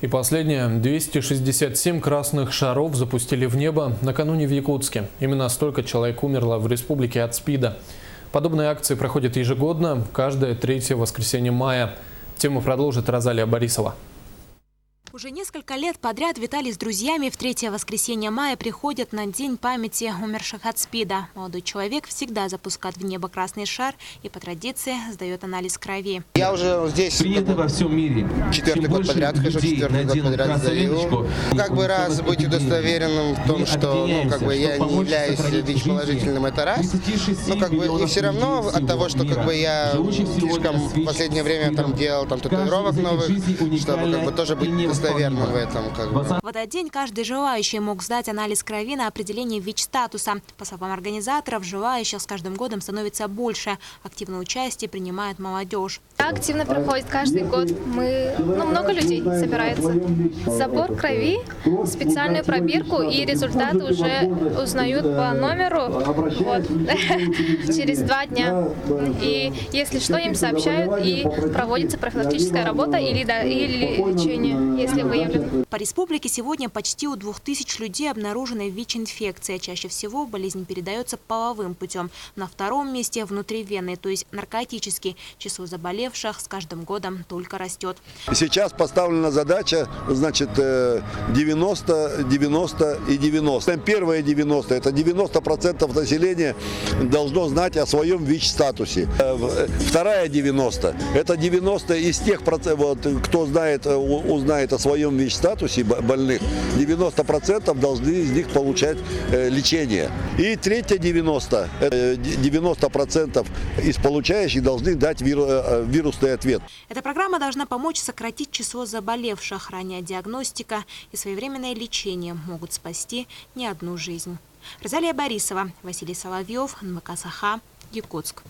И последнее. 267 красных шаров запустили в небо накануне в Якутске. Именно столько человек умерло в республике от СПИДа. Подобные акции проходят ежегодно, каждое третье воскресенье мая. Тему продолжит Розалия Борисова. Уже несколько лет подряд Виталий с друзьями в третье воскресенье мая приходят на День памяти умерших от СПИДа. Молодой человек всегда запускает в небо красный шар и по традиции сдает анализ крови. Я уже здесь во всем мире. четвертый год подряд хожу, четвертый год подряд сдаю. Раз быть удостоверенным в том, что я не являюсь ВИЧ-положительным, это раз. Но и все равно от того, что я слишком в последнее время делал татуировок новых, чтобы тоже быть достоверным в этом. В этот день каждый желающий мог сдать анализ крови на определение ВИЧ-статуса. По словам организаторов, желающих с каждым годом становится больше. Активное участие принимает молодежь. Активно проходит каждый год. Много людей собирается. Забор крови, специальную пробирку, и результаты уже узнают по номеру через 2 дня. И если что, им сообщают, и проводится профилактическая работа или лечение, если выявлено. По республике сегодня почти у 2000 людей обнаружена ВИЧ-инфекция. Чаще всего болезнь передается половым путем. На втором месте внутривенный, то есть наркотический. Число заболевших с каждым годом только растет. Сейчас поставлена задача, 90, 90 и 90. Первое 90 – это 90% населения должно знать о своем ВИЧ-статусе. Вторая 90 – это 90 из тех, кто узнает о своем ВИЧ-статусе больных, 90% должны из них получать лечение. И третья 90 – 90% из получающих должны дать вирусный ответ. Эта программа должна помочь сократить число заболевших. Ранняя диагностика и своевременное лечение могут спасти не одну жизнь. Розалия Борисова, Василий Соловьев, НМК Саха, Якутск.